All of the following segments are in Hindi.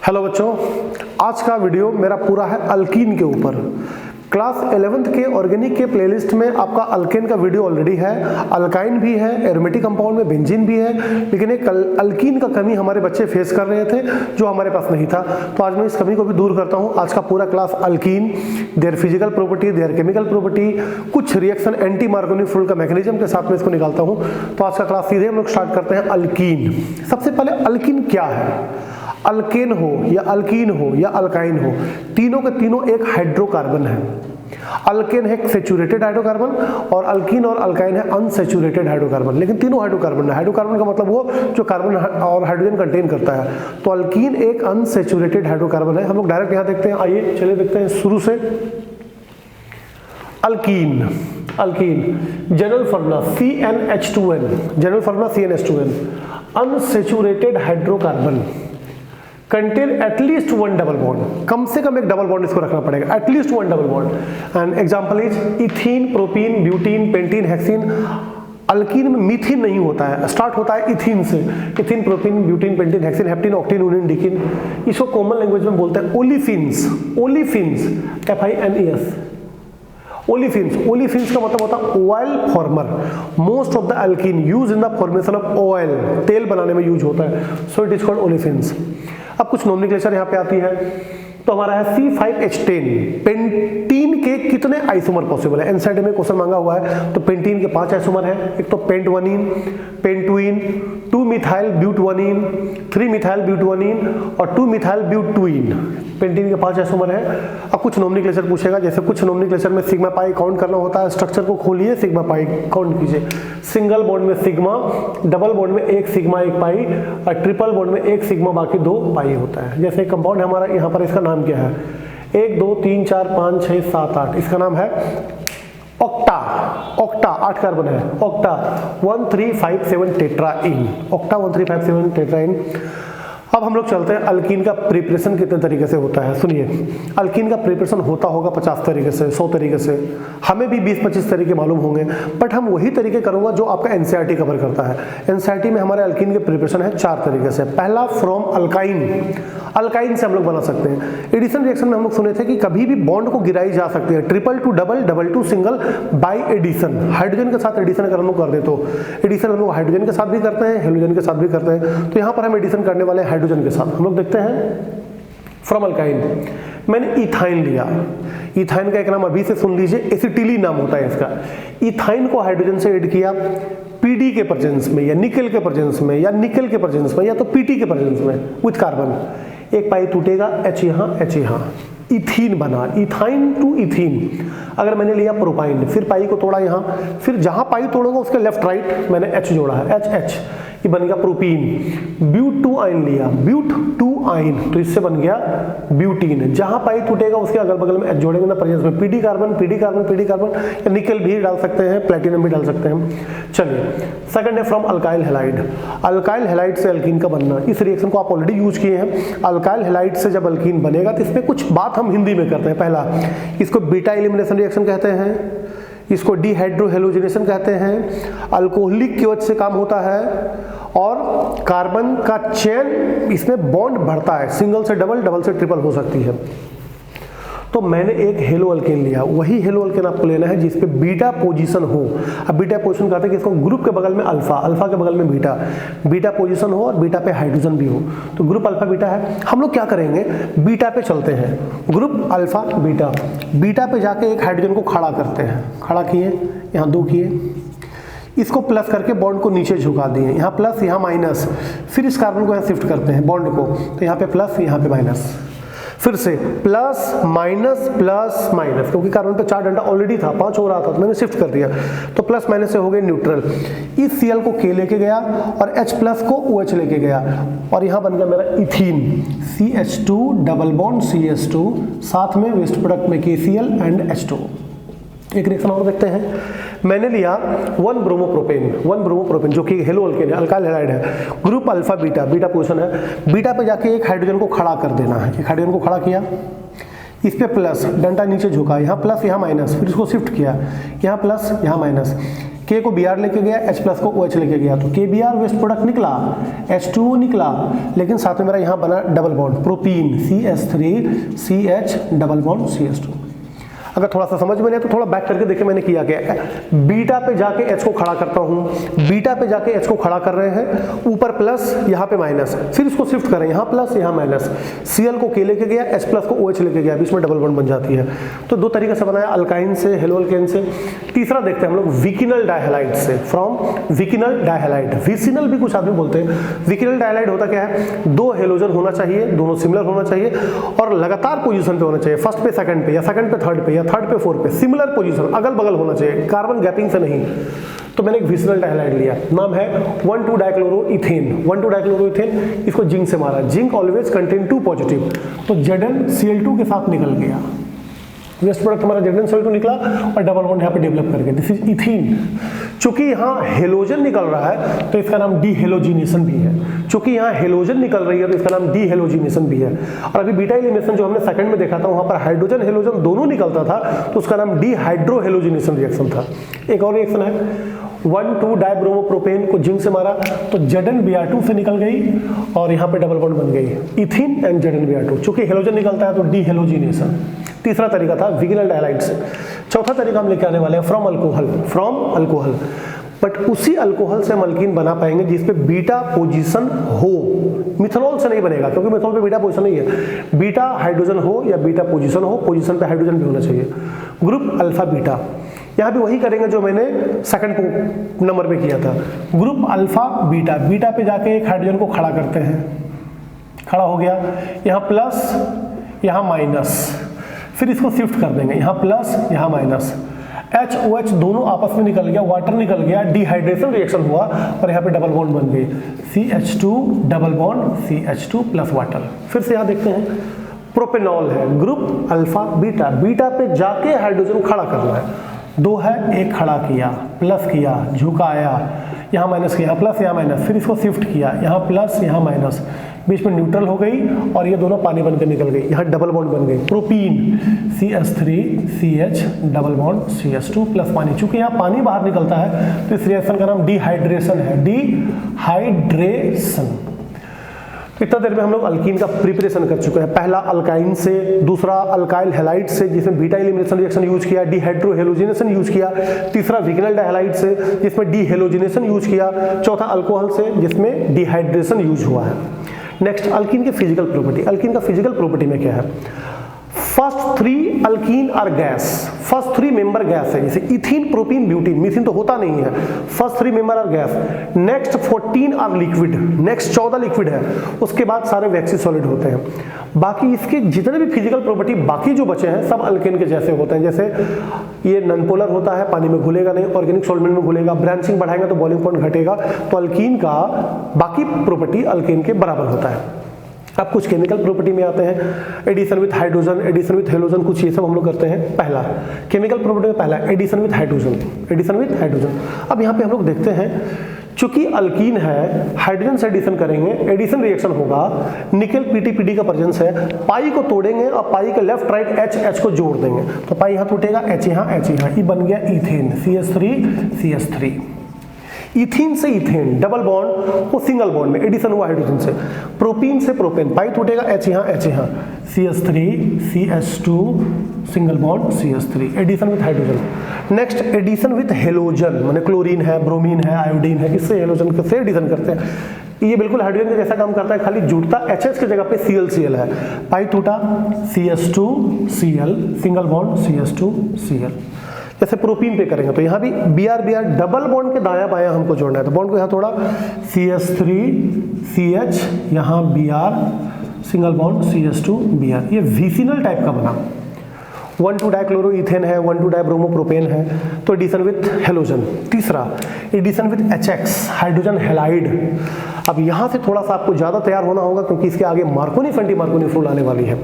हेलो बच्चों, आज का वीडियो मेरा पूरा है अल्कीन के ऊपर। क्लास 11th के ऑर्गेनिक के प्लेलिस्ट में आपका अल्केन का वीडियो ऑलरेडी है, अल्काइन भी है, एरोमेटिक कंपाउंड में बेंजीन भी है, लेकिन एक अल्कीन का कमी हमारे बच्चे फेस कर रहे थे जो हमारे पास नहीं था। तो आज मैं इस कमी को भी दूर करता हूँ। आज का पूरा class alkyne, their physical property, there chemical property, कुछ रिएक्शन एंटी मार्कोनी फ्लूइड का मैकेनिज्म के साथ में इसको निकालता हूँ। तो आज का क्लास सीधे हम लोग स्टार्ट करते हैं अल्कीन। सबसे पहले अल्कीन क्या है? अल्केन हो या अल्कीन हो या अल्काइन हो, तीनों के तीनों एक हाइड्रोकार्बन है। अल्केन है सैचुरेटेड हाइड्रोकार्बन और अल्कीन और अल्काइन है अनसैचुरेटेड हाइड्रोकार्बन, लेकिन तीनों हाइड्रोकार्बन है। हाइड्रोकार्बन का मतलब वो जो कार्बन और हाइड्रोजन कंटेन करता है। तो अल्कीन एक अनसैचुरेटेड हाइड्रोकार्बन है। हम लोग डायरेक्ट यहां देखते हैं, आइए चलिए देखते हैं शुरू से। Alkene, alkene general formula CnH2n, general formula CnH2n, unsaturated hydrocarbon contain at least one double bond, कम से कम एक डबल बॉन्ड इसको रखना पड़ेगा, at least one double bond. And example is ethene, propene, butene, pentene, hexene. Alkene में मीथीन नहीं होता है, स्टार्ट होता है इथीन से। Ethene, propene, butene, pentene, hexene, heptene, octene, nonene, decene. इसको कॉमन लैंग्वेज में बोलते हैं olefins. Olefins, FINES, olefins. Olefins का मतलब होता है oil former. Most of the alkene use in the formation of oil, तेल बनाने में यूज होता है। So it is called olefins. अब कुछ नोमेनक्लेचर यहाँ पे आती है। तो हमारा है C5H10। पेंटीन के कितने आइसोमर पॉसिबल है? एनसीईआरटी में क्वेश्चन मांगा हुआ है। तो पेंटीन के 5 आइसोमर है। एक तो पेंटवनीन, पेंटुइन, 2 मिथाइल ब्यूटवनीन, 3 मिथाइल ब्यूटवनीन और 2 मिथाइल ब्यूटुइन। पेंटीन के 5 आइसोमर है। अब कुछ नोमेनक्लेचर पूछेगा, जैसे कुछ नोमेनक्लेचर में सिग्मा पाई काउंट करना होता है। स्ट्रक्चर को खोलिए, सिग्मा पाई काउंट कीजिए। सिंगल बॉन्ड में सिग्मा, डबल बॉन्ड में एक सिग्मा एक पाई और ट्रिपल बॉन्ड में एक सिग्मा बाकी 2 पाई होता है। जैसे कंपाउंड हमारा यहाँ पर, इसका नाम क्या है? 1 2 3 4 5 6 7 8, इसका नाम है ऑक्टा। ऑक्टा 8 कार्बन है। ऑक्टा 1357 टेट्राइन। ऑक्टा 1357 टेट्राइन। अब हम लोग चलते हैं अल्कीन का प्रिपरेशन कितने तरीके से होता है। सुनिए, अल्कीन का प्रिपरेशन होता होगा 50 तरीके से, 100 तरीके से, हमें भी 20-25 तरीके मालूम होंगे, बट हम वही तरीके करूंगा जो आपका एनसीईआरटी कवर करता है। एनसीईआरटी में हमारे अल्कीन के प्रिपरेशन है 4 तरीके से। पहला, फ्रॉम अल्काइन। अल्काइन से हम लोग बना सकते हैं। एडिशन रिएक्शन में हम लोग सुने थे कि कभी भी बॉन्ड को गिराई जा सकती है, triple to double, double to single, by addition. Hydrogen के साथ एडिशन अगर हम लोग कर दे तो एडिशन हम लोग हाइड्रोजन के साथ भी करते हैं, हेलोजन के साथ भी करते हैं। तो यहाँ पर हम एडिशन करने वाले हाइड्रोजन के साथ। हम लोग देखते हैं फ्रॉम अल्काइन। मैंने इथाइन लिया। इथाइन का एक नाम अभी से सुन लीजिए, एसिटिली नाम होता है इसका। इथाइन को हाइड्रोजन से ऐड किया, पीडी के प्रेजेंस में या निकल के प्रेजेंस में या निकल के प्रेजेंस में या तो पीटी के प्रेजेंस में विथ कार्बन। एक पाई टूटेगा, H यहाँ, H यहाँ, इथीन बना। Ethyne to ethene. अगर मैंने लिया प्रोपाइन, फिर पाई को तोड़ा यहाँ, फिर जहां पाई तोड़ूंगा उसके लेफ्ट राइट मैंने H जोड़ा है, H, ये बन गया प्रोपीन। ब्यूट टू आइन लिया, ब्यूट टू आइन, तो इससे बन गया ब्यूटीन। जहां पाई टूटेगा उसके अगल बगल में H जोड़ेंगे ना प्रेजेंस में, PD carbon, PD carbon, PD carbon, या निकल भी डाल सकते हैं, प्लेटिनम भी डाल सकते हैं। चलिए, सेकंड है from alkyl halide. Alkyl halide से अल्कीन का बनना। इस रिएक्शन को आप ऑलरेडी यूज किए हैं। अल्काइल हैलाइड से जब अल्कीन बनेगा तो इसमें कुछ बात हम हिंदी में करते हैं। पहला, इसको बीटा एलिमिनेशन रिएक्शन कहते हैं, इसको डिहाइड्रोहेलोजिनेशन कहते हैं। अल्कोहलिक की वजह से काम होता है और कार्बन का चेन इसमें बॉन्ड बढ़ता है, सिंगल से डबल, डबल से ट्रिपल हो सकती है। तो मैंने एक हेलो अल्केन लिया, वही हेलो अल्केन आपको लेना है जिसपे बीटा पोजीशन हो। अब बीटा पोजीशन कहते हैं कि इसको ग्रुप के बगल में अल्फा, अल्फा के बगल में बीटा, बीटा पोजीशन हो और बीटा पे हाइड्रोजन भी हो। तो ग्रुप अल्फा बीटा है। हम लोग क्या करेंगे, बीटा पे चलते हैं, ग्रुप अल्फा बीटा। बीटा पे जाके एक हाइड्रोजन को खड़ा करते हैं, खड़ा किए, यहाँ 2 किए, इसको प्लस करके बॉन्ड को नीचे झुका दिए, यहाँ प्लस यहाँ माइनस, फिर इस कार्बन को यहाँ शिफ्ट करते हैं बॉन्ड को, तो यहाँ पे प्लस यहाँ पे माइनस, फिर से प्लस माइनस प्लस माइनस, क्योंकि कार्बन पे 4 डंडा ऑलरेडी था, 5 हो रहा था तो मैंने शिफ्ट कर दिया, तो प्लस माइनस से हो गए न्यूट्रल। इस Cl को K लेके गया और H प्लस को OH लेके गया और यहाँ बन गया मेरा ethene, CH2 double bond CH2, साथ में वेस्ट प्रोडक्ट में KCl एंड H2। एक रिएक्शन और देखते हैं। मैंने लिया 1 ब्रोमोप्रोपेन जो कि हेलो अल्केन है, अल्काइल हैलाइड है, group alpha beta, beta position है। बीटा पे जाके एक हाइड्रोजन को खड़ा कर देना है, एक हाइड्रोजन को खड़ा किया, इस पे प्लस, डंडा नीचे झुका, यहाँ प्लस यहाँ माइनस, फिर इसको शिफ्ट किया, यहाँ प्लस यहाँ माइनस, K को Br लेके गया, H प्लस को OH लेके गया, तो KBr वेस्ट प्रोडक्ट निकला, H2O निकला, लेकिन साथ में मेरा यहाँ बना double bond propene CH3CH double bond CH2। अगर थोड़ा सा समझ में नहीं तो थोड़ा बैक करके देखिए मैंने किया क्या है। बीटा पे जाके H को खड़ा करता हूँ, बीटा पे जाके H को खड़ा कर रहे हैं, ऊपर प्लस यहाँ पे माइनस, फिर इसको शिफ्ट करें, यहाँ प्लस यहाँ माइनस, Cl को K लेके गया, H प्लस को OH लेके गया, बीच में डबल बॉन्ड बन जाती है। तो दो तरीके से बनाया, अल्काइन से, हेलोअल्केन से। तीसरा देखते हैं हम लोग विकिनल डायहैलाइड से, फ्रॉम विकिनल डायहैलाइड। विसिनल भी कुछ आदमी बोलते हैं। विकिनल डायहैलाइड होता क्या है, दो हेलोजन होना चाहिए, दोनों सिमिलर होना चाहिए और लगातार पोजीशन पे होना चाहिए, फर्स्ट पे सेकंड पे या सेकंड पे थर्ड पे या थर्ड पे फोर्थ पे, सिमिलर पोजीशन, अगल बगल होना चाहिए, कार्बन गैपिंग से नहीं। तो मैंने एक विसिनल डायहैलाइड लिया, नाम है 1,2-डाइक्लोरोइथेन। 1,2-डाइक्लोरोइथेन, इसको जिंक से मारा, जिंक ऑलवेज कंटेन 2 पॉजिटिव, तो ZnCl2 के साथ निकल गया, वेस्ट प्रोडक्ट हमारा ZnCl2 निकला और डबल बॉन्ड यहाँ पे डेवलप कर गया, दिस इज इथीन। चूंकि यहाँ हेलोजन निकल रहा है तो इसका नाम डीहेलोजिनेशन भी है, चूंकि यहाँ हेलोजन निकल रही है तो इसका नाम डीहेलोजिनेशन भी है। और अभी बीटा एलिमिनेशन जो हमने सेकंड में देखा था, वहां पर हाइड्रोजन हेलोजन दोनों निकलता था तो उसका नाम डीहाइड्रोहेलोजिनेशन रिएक्शन था। एक और रिएक्शन है 1,2-डाइब्रोमोप्रोपेन को जिंक से मारा तो ZnBr2 से निकल गई और यहाँ पे डबल बॉन्ड बन गई, इथीन एंड ZnBr2। चूंकि हेलोजन निकलता है तो डीहेलोजिनेशन। तीसरा तरीका था विकिनल डायहैलाइड से। चौथा तरीका हम लेके आने वाले हैं फ्रॉम अल्कोहल। बट उसी अल्कोहल से हम अल्कीन बना पाएंगे जिसपे बीटा पोजीशन हो। मिथनॉल से नहीं बनेगा क्योंकि मिथनॉल पे बीटा पोजीशन नहीं है, बीटा हाइड्रोजन हो या बीटा पोजीशन हो, पोजीशन पे हाइड्रोजन भी होना चाहिए। ग्रुप अल्फा बीटा, यहाँ भी वही करेंगे जो मैंने सेकंड नंबर पे किया था। ग्रुप अल्फा बीटा, बीटा पे जाके एक हाइड्रोजन को खड़ा करते हैं, खड़ा हो गया, यहाँ प्लस यहाँ माइनस, फिर इसको शिफ्ट कर देंगे, यहाँ प्लस यहाँ माइनस, HOH दोनों आपस में निकल गया, वाटर निकल गया, डिहाइड्रेशन रिएक्शन हुआ और यहाँ पे डबल बॉन्ड बन गई, CH2 double bond CH2 plus water. फिर से यहाँ देखते हैं प्रोपेनॉल है, ग्रुप अल्फा बीटा, बीटा पे जाके हाइड्रोजन खड़ा करना है, दो है, एक खड़ा किया, प्लस किया, झुकाया, यहाँ माइनस किया, प्लस यहाँ माइनस, फिर इसको शिफ्ट किया, यहाँ प्लस यहाँ माइनस, बीच में न्यूट्रल हो गई और ये दोनों पानी बनकर निकल गई, यहाँ डबल बॉन्ड बन गई, propene CH3CH double bond CH2 plus पानी। चूंकि यहाँ पानी बाहर निकलता है तो इस रिएक्शन का नाम डिहाइड्रेशन है, डिहाइड्रेशन। इतना देर में हम लोग अल्कीन का प्रिपरेशन कर चुके हैं। पहला अल्काइन से, दूसरा अल्काइल हैलाइड से जिसमें बीटा एलिमिनेशन रिएक्शन यूज किया, डिहाइड्रोहेलोजिनेशन यूज किया, तीसरा विकिनल डायहैलाइड से जिसमें डीहेलोजिनेशन यूज किया, चौथा अल्कोहल से जिसमें डिहाइड्रेशन यूज हुआ है। नेक्स्ट अल्कीन की फिजिकल प्रॉपर्टी। अल्कीन का फिजिकल प्रॉपर्टी में क्या है, first 3 alkene are gas, first 3 member gas है, जैसे इथीन, प्रोपीन, ब्यूटीन, मीथीन तो होता नहीं है, first 3 member are gas. Next 14 are liquid, next 14 liquid है, उसके बाद सारे वैक्सी सॉलिड होते हैं। बाकी इसके जितने भी फिजिकल प्रॉपर्टी बाकी जो बचे हैं सब अल्केन के जैसे होते हैं, जैसे ये नॉन पोलर होता है, पानी में घुलेगा नहीं, ऑर्गेनिक सॉल्वेंट में घुलेगा, ब्रांचिंग बढ़ाएगा तो बॉइलिंग पॉइंट घटेगा, तो अल्कीन का बाकी प्रॉपर्टी अल्केन के बराबर होता है। अब कुछ केमिकल प्रॉपर्टी में आते हैं, addition with hydrogen, addition with halogen, कुछ ये सब हम लोग करते हैं। पहला केमिकल प्रॉपर्टी में पहला addition with hydrogen, addition with hydrogen. अब यहाँ पे हम लोग देखते हैं, चूंकि अल्कीन है, हाइड्रोजन से एडिशन करेंगे, एडिशन रिएक्शन होगा, निकल PTPD का प्रेजेंस है, पाई को तोड़ेंगे और पाई के लेफ्ट राइट H को जोड़ देंगे, तो पाई यहाँ टूटेगा, H यहाँ, ये बन गया इथेन, CH3CH3। इथीन से इथेन डबल बॉन्ड वो सिंगल बॉन्ड में एडिशन हुआ हाइड्रोजन से, प्रोपीन से प्रोपेन, पाई टूटेगा, H यहाँ, CH3CH2 single bond CH3, addition with hydrogen. Next addition with halogen, माने क्लोरीन है, ब्रोमीन है, आयोडीन है, किससे हेलोजन से एडिशन करते हैं। ये बिल्कुल हाइड्रोजन के जैसा काम करता है, खाली जुड़ता HH की जगह पे ClCl है, पाई टूटा, CH2Cl सिंगल बॉन्ड CH2Cl। जैसे प्रोपीन पे करेंगे तो यहाँ भी Br डबल बॉन्ड के दाया बाया हमको जोड़ना है, तो बॉन्ड को यहाँ थोड़ा, CH3CH यहाँ Br सिंगल बॉन्ड CH2Br, ये विसिनल टाइप का बना। 1,2-डाइक्लोरोइथेन है, 1,2-डाइब्रोमोप्रोपेन है, तो एडिशन विथ हेलोजन। तीसरा addition with HX hydrogen halide. अब यहाँ से थोड़ा सा आपको ज़्यादा तैयार होना होगा क्योंकि इसके आगे मार्कोनी फेंटी मार्कोनी फ्रूल आने वाली है।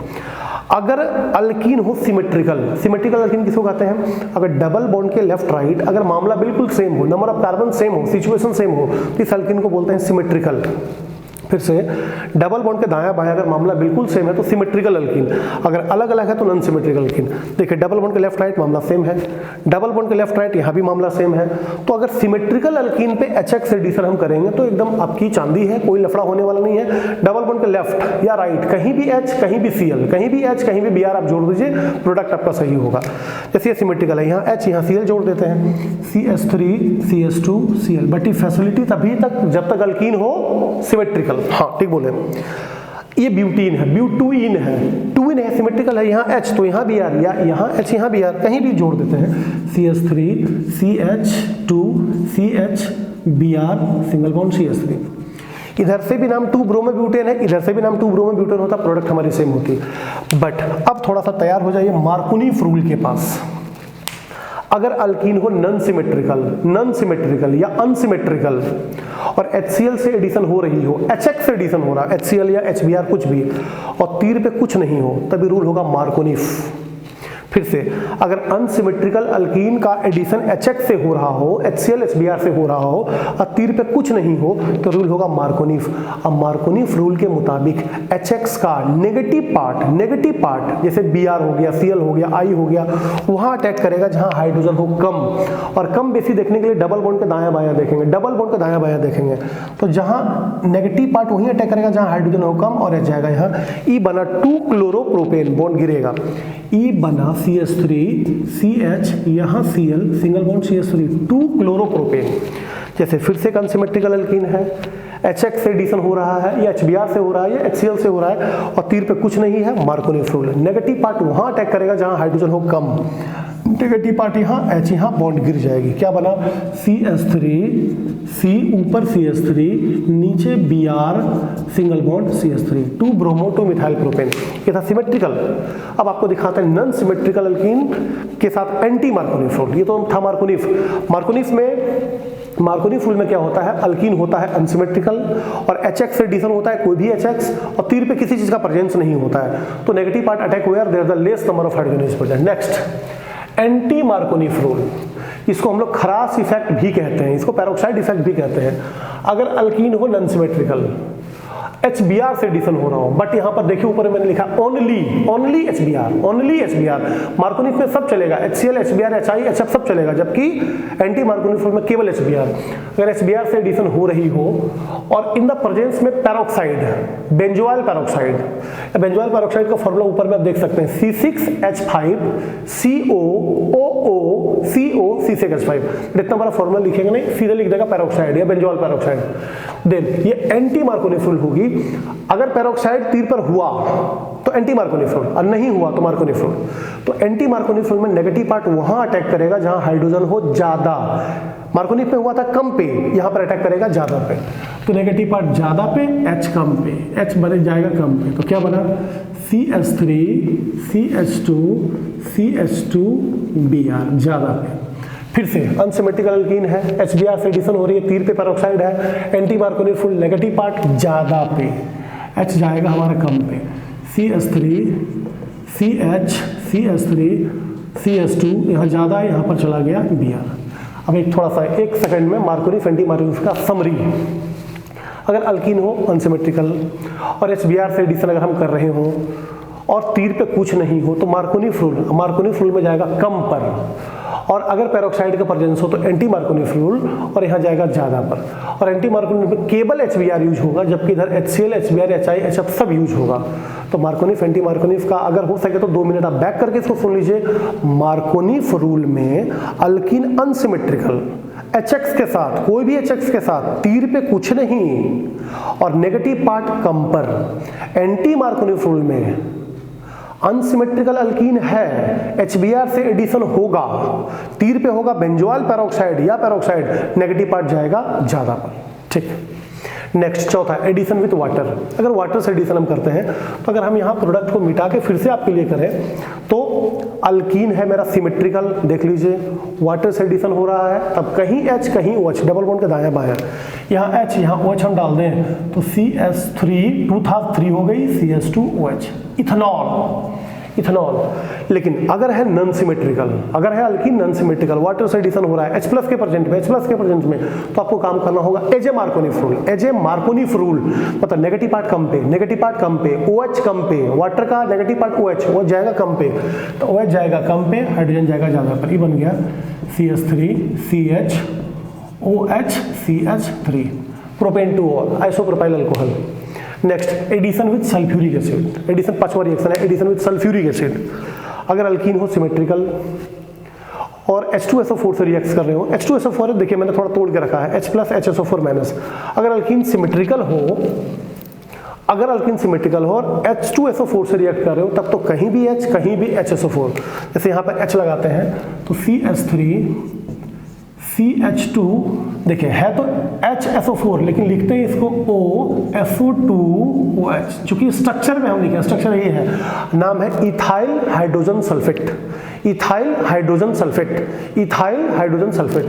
अगर अल्कीन हो सिमेट्रिकल, सिमेट्रिकल अल्कीन किसको कहते हैं, अगर डबल बॉन्ड के लेफ्ट राइट अगर मामला बिल्कुल सेम हो, नंबर ऑफ कार्बन सेम हो, सिचुएशन सेम हो, तो इस अल्कीन को बोलते हैं सिमेट्रिकल। फिर से डबल बॉन्ड के दायां बायां अगर मामला बिल्कुल सेम है तो सिमेट्रिकल अल्कीन, अगर अलग अलग है तो नॉन सिमेट्रिकल अल्कीन। देखिए डबल बॉन्ड के लेफ्ट राइट मामला सेम है, डबल बॉन्ड के लेफ्ट राइट यहाँ भी मामला सेम है। तो अगर सिमेट्रिकल अल्कीन पे HX एडिशन हम करेंगे तो एकदम आपकी चांदी है, कोई लफड़ा होने वाला नहीं है। डबल बॉन्ड के लेफ्ट या राइट कहीं भी H कहीं भी Cl, कहीं भी H कहीं भी Br आप जोड़ दीजिए, प्रोडक्ट आपका सही होगा। जैसे ये सिमेट्रिकल है, यहाँ H यहाँ Cl जोड़ देते हैं, CH3 CH2 Cl। बट ये फैसिलिटी तभी तक जब तक अल्कीन हो सिमेट्रिकल। हाँ ठीक बोले। ये ब्यूटीन है, ब्यूटुइन है, टूइन है, सिमेट्रिकल है, यहाँ H तो यहाँ भी आर, या यहाँ H यहाँ भी आर, कहीं भी जोड़ देते हैं, CH3 CH2 CH Br single bond CH3। इधर से भी नाम 2 ब्रोमो ब्यूटेन है, इधर से भी नाम 2 ब्रोमो ब्यूटेन होता, प्रोडक्ट हमारी सेम होती। बट अब थोड़ा सा तैयार हो जाइए मार्कोनीफ रूल के पास। अगर अल्कीन हो नॉन सिमेट्रिकल या अनसिमेट्रिकल और HCl से एडिशन हो रही हो, HX से एडिशन हो रहा है, HCl या HBr कुछ भी, और तीर पे कुछ नहीं हो, तभी रूल होगा मार्कोनीफ। फिर से अगर अनसिमेट्रिकल अल्कीन का एडिशन HX से हो रहा हो, HCl HBr से हो रहा हो और तीर पे कुछ नहीं हो तो रूल होगा मार्कोनीफ। अब मार्कोनीफ रूल के मुताबिक HX का नेगेटिव पार्ट जैसे Br हो गया, Cl हो गया, I हो गया, वहां अटैक करेगा जहां हाइड्रोजन हो कम। और कम बेसी देखने के लिए डबल बॉन्ड के दायां बायां देखेंगे, डबल बॉन्ड के दायां बायां देखेंगे, तो जहां नेगेटिव पार्ट वहीं अटैक करेगा जहां हाइड्रोजन हो कम, और जाएगा यहाँ E बना 2 क्लोरोप्रोपेन, बॉन्ड गिरेगा, E बना CH3 CH, यहाँ Cl single bond CH3 2 chloropropane. जैसे फिर से अनसिमेट्रिकल अल्कीन है, HX से एडिशन हो रहा है या HBr से हो रहा है या HCl से हो रहा है और तीर पे कुछ नहीं है, मार्कोनीफ रूल। नेगेटिव पार्ट वहां अटैक करेगा जहां हाइड्रोजन हो कम, नेगेटिव पार्ट यहाँ, H यहाँ, बॉन्ड गिर जाएगी। क्या बना CH3 C ऊपर CH3 नीचे Br single bond CH3 2 bromo 2 methyl propane. ये था सिमेट्रिकल। अब आपको दिखाते हैं नॉन सिमेट्रिकल अल्कीन के साथ एंटी मार्कोनीफ रूल। ये तो था मार्कोनीफ रूल में क्या होता है, अल्कीन होता है अनसिमेट्रिकल और HX से एडिशन होता है कोई भी HX और तीर पे किसी चीज का प्रेजेंस नहीं होता है, तो negative part attack where there the less number of hydrogen present. Next anti Markovnikov rule, इसको हम लोग खरास इफेक्ट भी कहते हैं, इसको पैरोक्साइड इफेक्ट भी कहते हैं। अगर अल्कीन हो नॉन सिमेट्रिकल, HBr से एडिशन हो रहा हो, बट यहाँ पर देखिए ऊपर मैंने लिखा ओनली HBr। मार्कोनीफ में सब चलेगा, HCl HBr HI HF सब चलेगा, जबकि एंटी मार्कोनीफ रूल में केवल HBr। अगर HBr से एडिशन हो रही हो और इन द प्रेजेंस में पैरोक्साइड, बेंजोइल पैरोक्साइड का फॉर्मूला ऊपर में आप देख सकते हैं, C6H5COOO C6H5। इतना बड़ा फॉर्मूला लिखेंगे नहीं, सीधे लिख देगा पैरोक्साइड या बेंजोइल पैरोक्साइड। देन ये एंटी मार्कोनीफ रूल होगी। अगर पैरोक्साइड तीर पर हुआ तो एंटी मार्कोनीफ रूल, और नहीं हुआ तो मार्कोनीफ रूल। तो एंटी मार्कोनीफ रूल में नेगेटिव पार्ट वहां अटैक करेगा जहां हाइड्रोजन हो ज्यादा, मार्कोनीफ में हुआ था कम पे, यहां पर अटैक करेगा ज्यादा पे। तो नेगेटिव पार्ट ज्यादा पे, H कम पे, H बन जाएगा कम पे, तो क्या बना CH3 CH2 Br ज्यादा पे। फिर से अनसिमेट्रिकल अल्कीन है, HBr से एडिशन हो रही है, तीर पे पैरोक्साइड है, anti Markovnikov rule, negative part ज्यादा पे, H जाएगा हमारा कम पे, CH3 CH3 CH2 यहाँ ज्यादा है, यहाँ पर चला गया Br। अब एक थोड़ा सा 1 सेकंड में मार्कोनीफ एंटी मार्कोनीफ का समरी। अगर अल्कीन हो अनसिमेट्रिकल और HBr से एडिशन अगर हम कर रहे हो और तीर पे कुछ नहीं हो तो मार्कोनीफ रूल में जाएगा कम पर, और अगर पैरोक्साइड का प्रेजेंस हो तो एंटी मार्कोनीफ रूल और यहाँ जाएगा ज्यादा पर, और एंटी मार्कोनीफ में केवल HBr यूज होगा, जबकि इधर HCl HBr HI HF सब यूज होगा। तो मार्कोनीफ एंटी मार्कोनीफ का अगर हो सके तो 2 मिनट आप बैक करके इसको सुन लीजिए। मार्कोनीफ रूल में अल्कीन अनसिमेट्रिकल, HX के साथ, कोई भी HX के साथ तीर पे कुछ नहीं और नेगेटिव पार्ट कम पर। एंटी मार्कोनीफ रूल में अनसिमेट्रिकल अल्कीन है, HBr से एडिशन होगा, तीर पे होगा बेंजोइल पैरोक्साइड या पैरोक्साइड, नेगेटिव पार्ट जाएगा ज्यादा पर। ठीक, नेक्स्ट चौथा एडिशन विद वाटर। अगर वाटर से एडिशन हम करते हैं तो अगर हम यहाँ प्रोडक्ट को मिटा के फिर से आपके लिए करें तो अल्कीन है मेरा सिमेट्रिकल, देख लीजिए वाटर से एडिशन हो रहा है, तब कहीं H कहीं OH, डबल बॉन्ड के दायां बायां, यहाँ H यहाँ OH हम डाल दें तो CH3 2 था 3 हो गई, CH2OH। इथेनॉल। लेकिन अगर है नॉन सिमेट्रिकल, अगर है अल्कीन नॉन सिमेट्रिकल, वाटर से एडिशन हो रहा है H+ के प्रेजेंट में, तो आपको काम करना होगा एजे मार्कोनिफ रूल। एजे मार्कोनिफ रूल मतलब नेगेटिव पार्ट कम पे, नेगेटिव पार्ट कम पे, OH कम पे, वाटर का नेगेटिव पार्ट OH, वो जाएगा कम पे, तो OH जाएगा कम पे, हाइड्रोजन जाएगा ज़्यादा पर। ये बन गया CH3CHOH CH3, प्रोपेन टू और isopropyl alcohol. Next addition with sulphuric acid, addition 5वां रिएक्शन है, एडिशन विद सल्फ्यूरिक एसिड। अगर अल्कीन हो सिमेट्रिकल और H2SO4 से रिएक्ट कर रहे हो, H2SO4 देखिए मैंने थोड़ा तोड़ के रखा है, H+ HSO4-। अगर अल्कीन सिमेट्रिकल हो, अगर अल्कीन सिमेट्रिकल हो और H2SO4 से रिएक्ट कर रहे हो, तब तो कहीं भी H कहीं भी HSO4। जैसे यहाँ पर H लगाते हैं तो CH3 CH2, देखिए है तो HSO4 लेकिन लिखते हैं इसको OSO2OH, चूंकि स्ट्रक्चर में हम लिखे, स्ट्रक्चर ये है, नाम है ethyl hydrogen sulphate, ethyl hydrogen sulphate, ethyl hydrogen sulphate.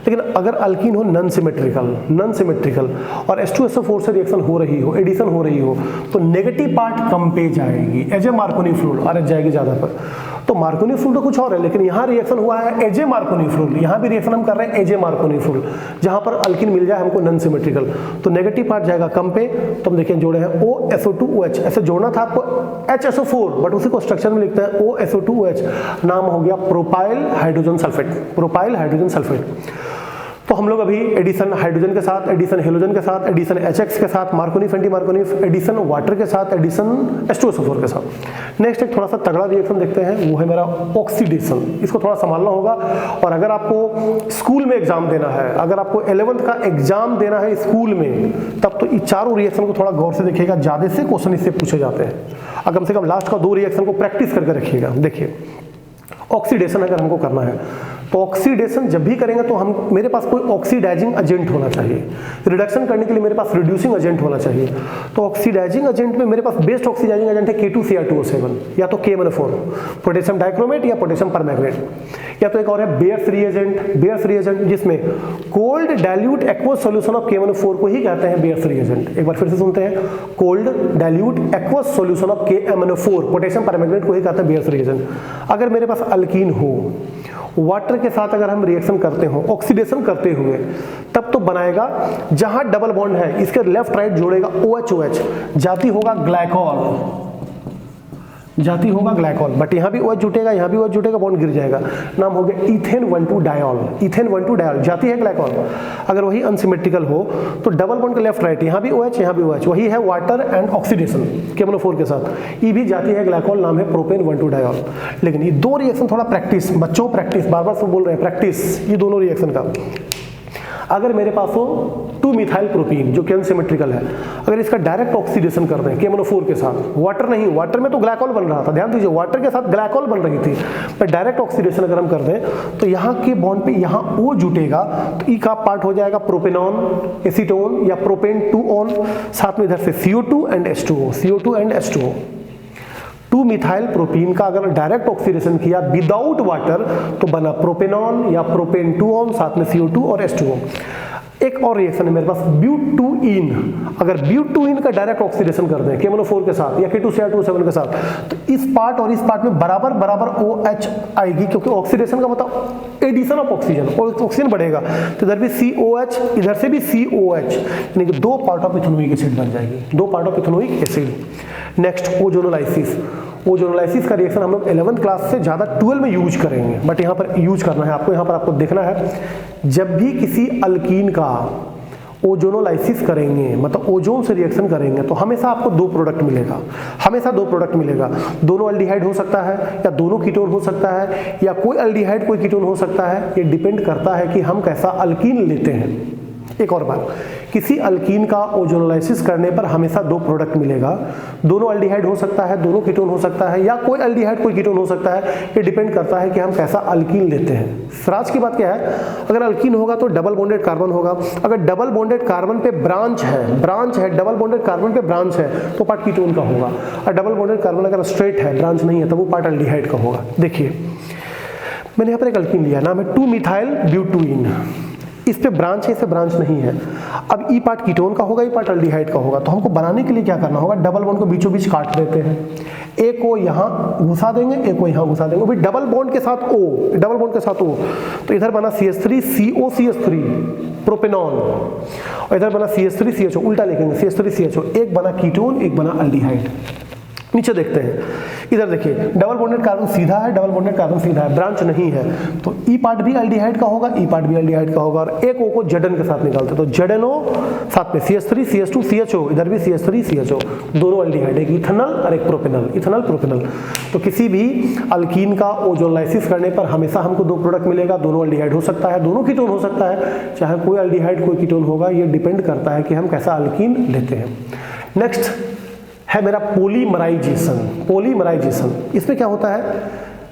लेकिन अगर अल्कीन हो नॉन सिमेट्रिकल और H2SO4 से रिएक्शन हो रही हो, एडिशन हो रही हो, तो नेगेटिव पार्ट कम पे जाएगी, एजे मार्कोनिफ रूल, और जाएगी ज़्यादा पर। तो मार्कोनिफ रूल तो कुछ और है, लेकिन यहाँ रिएक्शन हुआ है एजे मार्कोनिफ रूल, यहाँ भी रिएक्शन हम कर रहे हैं एजे मार्कोनिफ रूल, जहाँ पर अल्कीन मिल जाए हमको नॉन सिमेट्रिकल, तो नेगेटिव पार्ट जाएगा कम पे। तो हम देखिए जोड़े हैं OSO2OH, ऐसे जोड़ना था आपको HSO4, बट उसी को स्ट्रक्चर में लिखते हैं OSO2OH, नाम हो गया propyl hydrogen sulphate, propyl hydrogen sulphate. तो हम लोग अभी एडिशन हाइड्रोजन के साथ, एडिशन हेलोजन के साथ, एडिशन HX के साथ, Markovnikov anti Markovnikov, addition water के साथ, एडिशन H2SO4 के साथ। नेक्स्ट एक थोड़ा सा तगड़ा रिएक्शन देखते हैं, वो है मेरा ऑक्सीडेशन। इसको थोड़ा संभालना होगा, और अगर आपको स्कूल में एग्जाम देना है, अगर आपको 11th का एग्जाम देना है स्कूल में, तब तो इस चारों रिएक्शन को थोड़ा गौर से देखिएगा, ज्यादा से क्वेश्चन इससे पूछे जाते हैं। कम से कम लास्ट का 2 रिएक्शन को प्रैक्टिस करके रखिएगा। देखिए ऑक्सीडेशन अगर हमको करना है, तो ऑक्सीडेशन जब भी करेंगे तो हम, मेरे पास कोई ऑक्सीडाइजिंग एजेंट होना चाहिए, रिडक्शन करने के लिए मेरे पास रिड्यूसिंग एजेंट होना चाहिए। तो ऑक्सीडाइजिंग एजेंट में मेरे पास बेस्ट ऑक्सीडाइजिंग एजेंट है K2Cr2O7, या तो K1O4 पोटेशियम डाइक्रोमेट या पोटेशियम परमैंगनेट, या तो एक और है बेयर फ्री एजेंट, जिसमें cold dilute aqueous solution of K1O4 को ही कहते हैं बेयर फ्री एजेंट। एक बार फिर से सुनते हैं, cold dilute aqueous solution of KMnO4 potassium permanganate को ही कहते हैं बेयर फ्री एजेंट। अगर मेरे पास अल्कीन हो, वाटर के साथ अगर हम रिएक्शन करते हो ऑक्सीडेशन करते हुए, तब तो बनाएगा, जहां डबल बॉन्ड है इसके लेफ्ट राइट जोड़ेगा OH, जाति होगा ग्लाइकॉल, बट यहाँ भी OH जुटेगा, यहाँ भी OH जुटेगा, बॉन्ड गिर जाएगा, नाम हो गया इथेन 1,2 डायॉल, जाति है ग्लाइकॉल। अगर वही अनसिमेट्रिकल हो तो डबल बॉन्ड के लेफ्ट राइट, यहाँ भी OH यहाँ भी OH, वही है वाटर एंड ऑक्सीडेशन KMnO4 के साथ, ये भी जाति है ग्लाइकॉल, नाम है प्रोपेन 1,2 डायॉल। लेकिन ये 2 रिएक्शन थोड़ा प्रैक्टिस, बच्चों प्रैक्टिस, बार बार सब बोल रहे हैं प्रैक्टिस, ये दोनों रिएक्शन का। अगर मेरे पास हो 2-मिथाइल प्रोपीन जो कि अनसिमेट्रिकल है, अगर इसका डायरेक्ट ऑक्सीडेशन कर दें KMnO4 के साथ, वाटर नहीं, वाटर में तो ग्लाइकॉल बन रहा था, ध्यान दीजिए, वाटर के साथ ग्लाइकॉल बन रही थी, पर डायरेक्ट ऑक्सीडेशन अगर हम कर दें तो यहाँ के बॉन्ड पे यहाँ O जुटेगा, तो ई का पार्ट हो जाएगा प्रोपेनॉन, एसीटोन या प्रोपेन 2-ऑन, साथ में इधर से CO2 एंड H2O। 2-मिथाइल प्रोपीन का अगर डायरेक्ट ऑक्सीडेशन किया विदाउट वाटर, तो बना प्रोपेनॉन या प्रोपेन 2-ऑन, साथ में CO2 और H2O। एक और रिएक्शन है मेरे पास ब्यूटूइन, अगर ब्यूटूइन का डायरेक्ट ऑक्सीडेशन कर दें KMnO4 के साथ या K2Cr2O7 के साथ, तो इस पार्ट और इस पार्ट में बराबर OH आएगी, क्योंकि ऑक्सीडेशन का मतलब एडिशन ऑफ ऑक्सीजन, और ऑक्सीजन बढ़ेगा, तो इधर भी COH, इधर से भी COH, यानी कि 2 पार्ट ऑफ इथेनोइक एसिड बन जाएगी, 2 part of ethanoic acid. Next ozonolysis का रिएक्शन हम लोग 11th क्लास से ज़्यादा 12 में यूज करेंगे, बट यहाँ पर यूज करना है आपको, यहाँ पर आपको देखना है, जब भी किसी अल्कीन का ओजोनोलाइसिस करेंगे, मतलब ओजोन से रिएक्शन करेंगे, तो हमेशा आपको 2 प्रोडक्ट मिलेगा, दोनों अल्डिहाइड हो सकता है या दोनों कीटोन हो सकता है, या कोई अल्डिहाइड कोई कीटोन हो सकता है, ये डिपेंड करता है कि हम कैसा अल्कीन लेते हैं। एक और बार, किसी अल्कीन का ओजोनोलाइसिस करने पर हमेशा 2 प्रोडक्ट मिलेगा, दोनों अल्डिहाइड हो सकता है, दोनों कीटोन हो सकता है, या कोई अल्डिहाइड कोई कीटोन हो सकता है, ये डिपेंड करता है कि हम कैसा अल्कीन लेते हैं। फ्राज की बात क्या है, अगर अल्कीन होगा तो डबल बॉन्डेड कार्बन होगा, अगर डबल बॉन्डेड कार्बन पे ब्रांच है, डबल बॉन्डेड कार्बन पे ब्रांच है, तो पार्ट कीटोन का होगा, और डबल बॉन्डेड कार्बन अगर स्ट्रेट है, ब्रांच नहीं है, तो वो पार्ट अल्डिहाइड का होगा। देखिए मैंने यहाँ पर एक अल्कीन लिया, नाम है 2-मिथाइल ब्यूटूइन, इस पे ब्रांच है, इस पे ब्रांच नहीं है। अब ई पार्ट कीटोन का होगा, ई पार्ट एल्डिहाइड का होगा। तो हमको बनाने के लिए क्या करना होगा, डबल बॉन्ड को बीचों बीच काट देते हैं, एक को यहाँ घुसा देंगे, एक को यहाँ घुसा देंगे। भाई डबल बॉन्ड के साथ O, डबल बॉन्ड के साथ O, तो इधर बना CH3 CO CH3 प्रोपेनॉन, और इधर बना CH3 CHO, उल्टा लिखेंगे CH3 CHO, एक बना कीटोन, एक बना एल्डिहाइड। नीचे देखते हैं, इधर देखिए डबल बॉन्डेड कार्बन सीधा है, डबल बॉन्डेड कार्बन सीधा है, ब्रांच नहीं है, तो ई पार्ट भी एल्डिहाइड का होगा, ई पार्ट भी एल्डिहाइड का होगा। और एक ओ को Zn के साथ निकालते हैं, तो ZnO साथ में CH3 CH2 CHO, इधर भी CH3 CHO, दोनों एल्डिहाइड, एक इथेनॉल और एक प्रोपेनॉल, इथेनॉल प्रोपेनॉल। तो किसी भी अल्कीन का ओजोनलाइसिस करने पर हमेशा हमको दो प्रोडक्ट मिलेगा, दोनों एल्डिहाइड हो सकता है, दोनों कीटोन हो सकता है, चाहे कोई एल्डिहाइड कोई कीटोन होगा, ये डिपेंड करता है कि हम कैसा अल्कीन लेते हैं। नेक्स्ट है मेरा पॉलीमराइजेशन। पॉलीमराइजेशन, इसमें क्या होता है,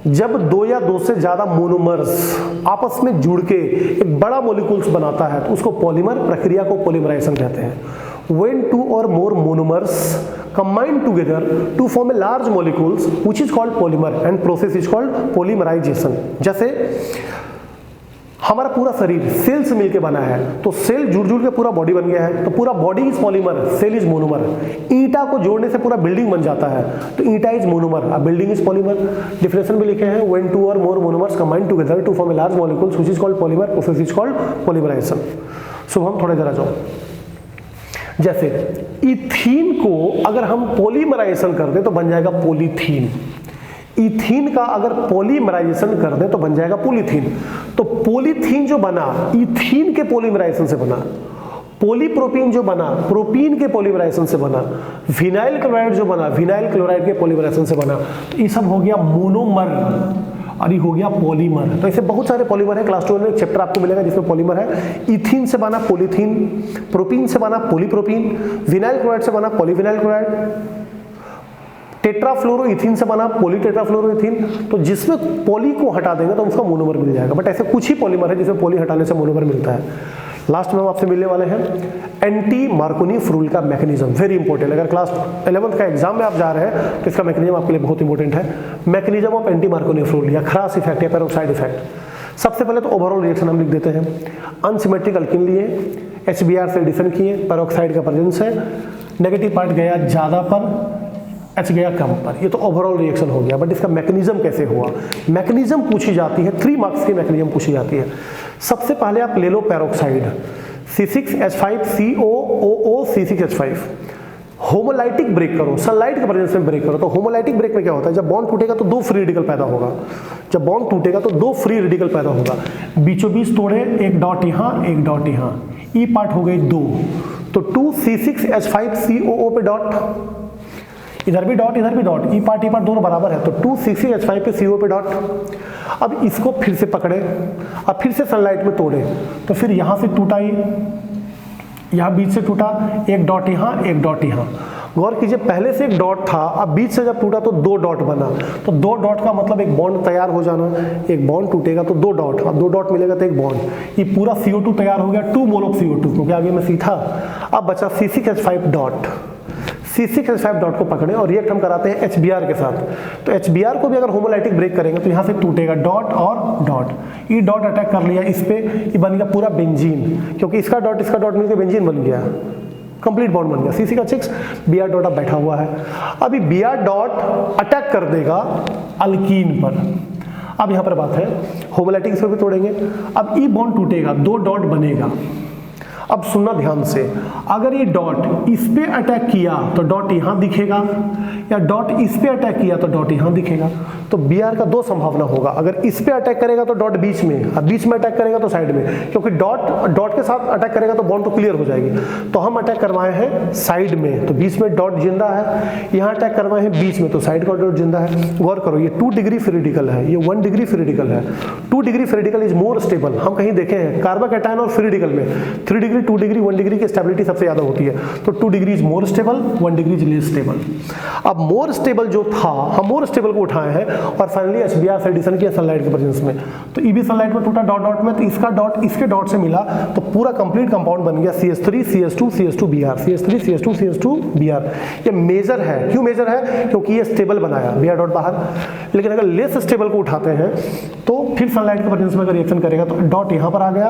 जब दो या दो से ज्यादा मोनोमर्स आपस में जुड़ के एक बड़ा मॉलिक्यूल्स बनाता है तो उसको पॉलीमर प्रक्रिया को पॉलीमराइजेशन कहते हैं। When two or more monomers combine together to form a large molecules which is called polymer and process is called polymerization। जैसे हमारा पूरा शरीर सेल से मिलके बना है, तो सेल जुड़ जुड़ के पूरा बॉडी बन गया है, तो पूरा body is polymer, cell is monomer. ईंटा को जोड़ने से पूरा बिल्डिंग बन जाता है, तो ईंटा इज मोनोमर, अब बिल्डिंग इज पॉलीमर। डिफिनेशन भी लिखे हैं, when two or more monomers combine together to form a large molecules which is called polymer, process is called polymerisation. Shubham थोड़ा जरा जाओ, जैसे इथीन को अगर हम पॉलीमराइजेशन कर दें तो बन जाएगा पॉलीथीन। इथीन का अगर पॉलीमराइजेशन कर दें तो बन जाएगा पॉलीथीन। तो पॉलीथीन जो बना इथीन के पॉलीमराइजेशन से बना, पॉलीप्रोपीन जो बना प्रोपीन के पॉलीमराइजेशन से बना, विनाइल क्लोराइड जो बना विनाइल क्लोराइड के पॉलीमराइजेशन से बना। तो ये सब हो गया मोनोमर और ये हो गया पॉलीमर। तो ऐसे बहुत सारे पॉलीमर है, क्लास 2 में एक चैप्टर आपको मिलेगा जिसमें पॉलीमर है। इथीन से बना पॉलीथीन, प्रोपीन से बना पॉलीप्रोपीन, विनाइल क्लोराइड से बना पॉलीविनाइल क्लोराइड, टेट्राफ्लोरोइथीन से बना पॉलीटेट्राफ्लोरोइथीन। तो जिसमें पॉली को हटा देंगे तो उसका मोनोमर मिल जाएगा, बट ऐसे कुछ ही पॉलीमर है जिसमें पॉली हटाने से मोनोमर मिलता है। लास्ट में हम आपसे मिलने वाले हैं एंटी मार्कोनी रूल का मैकेनिज्म, वेरी इंपॉर्टेंट। अगर क्लास 11th का एग्जाम में आप जा रहे हैं तो इसका मैकेनिज्म आपके लिए बहुत इंपॉर्टेंट है। Mechanism of anti Markovnikov rule या खरास इफेक्ट या पेरोक्साइड इफेक्ट। सबसे पहले तो ओवरऑल रिएक्शन हम लिख देते हैं। अनसिमेट्रिक अल्कीन लिए, HBr से एडिशन किए, पेरोक्साइड का प्रेजेंस है, नेगेटिव पार्ट गया ज़्यादा पर, H गया कम पर, ये तो ओवरऑल रिएक्शन हो गया। बट इसका मैकेनिज्म कैसे हुआ, मैकेनिज्म पूछी जाती है, 3 मार्क्स की मैकेनिज्म पूछी जाती है। सबसे पहले आप ले लो peroxide, C6H5COOO C6H5, homolytic break करो, सनलाइट के प्रेजेंस में ब्रेक करो। तो होमोलाइटिक ब्रेक में क्या होता है, जब बॉन्ड टूटेगा तो 2 फ्री रेडिकल पैदा होगा, जब बॉन्ड टूटेगा तो 2 फ्री रेडिकल पैदा होगा, बीचों बीच तोड़े, एक डॉट यहाँ एक डॉट यहाँ, ई पार्ट हो गई 2, तो 2C6H5COO पे डॉट, इधर भी डॉट इधर भी डॉट, ई पार्ट दोनों बराबर है, तो 2C6H5 पे CO पे डॉट। अब इसको फिर से पकड़े, अब फिर से सनलाइट में तोड़े, तो फिर यहाँ से टूटा, यहाँ बीच से टूटा, एक डॉट यहाँ एक डॉट यहाँ। गौर कीजिए, पहले से एक डॉट था, अब बीच से जब टूटा तो 2 डॉट बना, तो 2 डॉट का मतलब एक बॉन्ड तैयार हो जाना। एक बॉन्ड टूटेगा तो 2 डॉट, अब 2 डॉट मिलेगा तो एक बॉन्ड, ये पूरा CO2 तैयार हो गया, 2 मोल ऑफ CO2, क्योंकि आगे में सीखा। अब बचा C6H5 डॉट, C6H5 डॉट को पकड़े और रिएक्ट हम कराते हैं HBr के साथ। तो HBr को भी अगर होमोलाइटिक ब्रेक करेंगे तो यहाँ से टूटेगा डॉट और डॉट, ये डॉट अटैक कर लिया इस पे, ये बन गया पूरा बेंजीन, क्योंकि इसका डॉट मिलकर बेंजीन बन गया, कंप्लीट बॉन्ड बन गया। C6H6 Br डॉट अब बैठा हुआ है, अभी Br डॉट अटैक कर देगा अल्कीन पर। अब यहाँ पर बात है, होमोलाइटिक इसको भी तोड़ेंगे, अब ई बॉन्ड टूटेगा, 2 डॉट बनेगा। अब सुनना ध्यान से, अगर ये डॉट इस पे अटैक किया तो डॉट यहाँ दिखेगा, या डॉट इस पे अटैक किया तो डॉट यहाँ दिखेगा। तो Br का 2 संभावना होगा, अगर इस पे अटैक करेगा तो डॉट बीच में, अब बीच में अटैक करेगा तो साइड में, क्योंकि डॉट के साथ अटैक करेगा तो बॉन्ड तो क्लियर हो जाएगी। तो हम अटैक करवाए हैं साइड में, तो बीच में डॉट जिंदा है, यहाँ अटैक करवाए हैं बीच में, तो साइड का डॉट जिंदा है। गौर करो, ये 2 डिग्री फ्री रेडिकल है, ये 1 डिग्री फ्री रेडिकल है। 2 degree free radical is more stable. हम कहीं देखे हैं कार्बोकैटायन और फ्री रेडिकल में 3 डिग्री डिग्री 2 डिग्री 1 डिग्री की स्टेबिलिटी सबसे ज़्यादा होती है, तो 2 degree is more stable, 1 degree is less stable. अब मोर स्टेबल जो था, हम मोर स्टेबल को उठाए हैं और फाइनली HBr से एडिशन किया सनलाइट के प्रेजेंस में, तो EB सनलाइट में टूटा डॉट डॉट में, तो इसका डॉट इसके डॉट से मिला, तो पूरा कंप्लीट कंपाउंड बन गया CH3 CH2 CH2 Br, CH3 CH2 CH2 Br। ये मेजर है, क्यों मेजर है? क्योंकि ये स्टेबल बनाया, Br डॉट बाहर। लेकिन अगर लेस स्टेबल को उठाते हैं तो फिर सनलाइट के प्रेजेंस में अगर रिएक्शन करेगा तो डॉट यहाँ पर आ गया,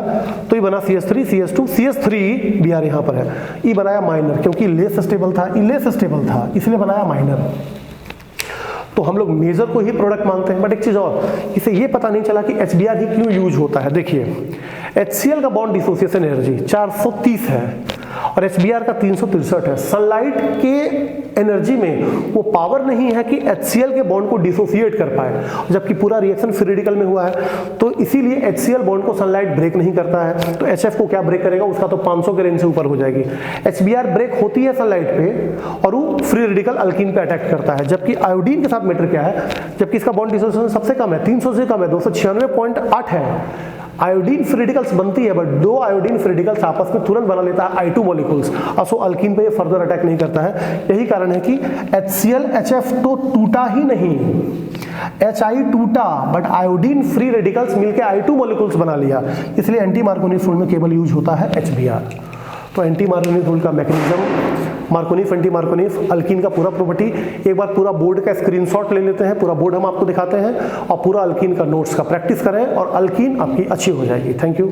तो ये बना CH3 CH2 CH3 Br यहाँ पर है, ई बनाया माइनर, क्योंकि लेस स्टेबल था, ई लेस स्टेबल था, इसलिए बनाया माइनर। तो हम लोग मेजर को ही प्रोडक्ट मानते हैं। बट एक चीज और, इसे ये पता नहीं चला कि HBr ही क्यों यूज होता है। देखिए HCl का बॉन्ड डिसोसिएशन एनर्जी 430 है और HBr का 363 है। सनलाइट के एनर्जी में वो पावर नहीं है कि HCl के बॉन्ड को डिसोसिएट कर पाए, जबकि पूरा रिएक्शन फ्री रेडिकल में हुआ है, तो इसीलिए HCl बॉन्ड को सनलाइट ब्रेक नहीं करता है। तो HF को क्या ब्रेक करेगा? उसका तो 500 के रेंज से ऊपर हो जाएगी। HBr ब्रेक होती है सनलाइट पे और वो फ्री रेडिकल अल्कीन पे अटैक करता है, जबकि आयोडीन के साथ मैटर क्या है, जबकि इसका बॉन्ड डिसोसिएशन सबसे कम है, 300 से कम है, 296.8 है। आयोडीन फ्री रेडिकल्स बनती है, बट दो आयोडीन फ्री रेडिकल्स आपस में तुरंत बना लेता है I2 मॉलिक्यूल्स, असो अल्कीन पे ये फर्दर अटैक नहीं करता है। यही कारण है कि HCl HF तो टूटा ही नहीं, HI टूटा, बट आयोडीन फ्री रेडिकल्स मिलके I2 मॉलिक्यूल्स बना लिया, इसलिए एंटी मार्कोनी रूल में केवल यूज होता है HBr। तो एंटी मार्कोनी रूल का मैकेनिज्म, मार्कोनीफ एंटी मार्कोनीफ, अल्कीन का पूरा प्रॉपर्टी, एक बार पूरा बोर्ड का स्क्रीनशॉट ले लेते हैं, पूरा बोर्ड हम आपको दिखाते हैं और पूरा अल्कीन का नोट्स का प्रैक्टिस करें और अल्कीन आपकी अच्छी हो जाएगी। Thank you.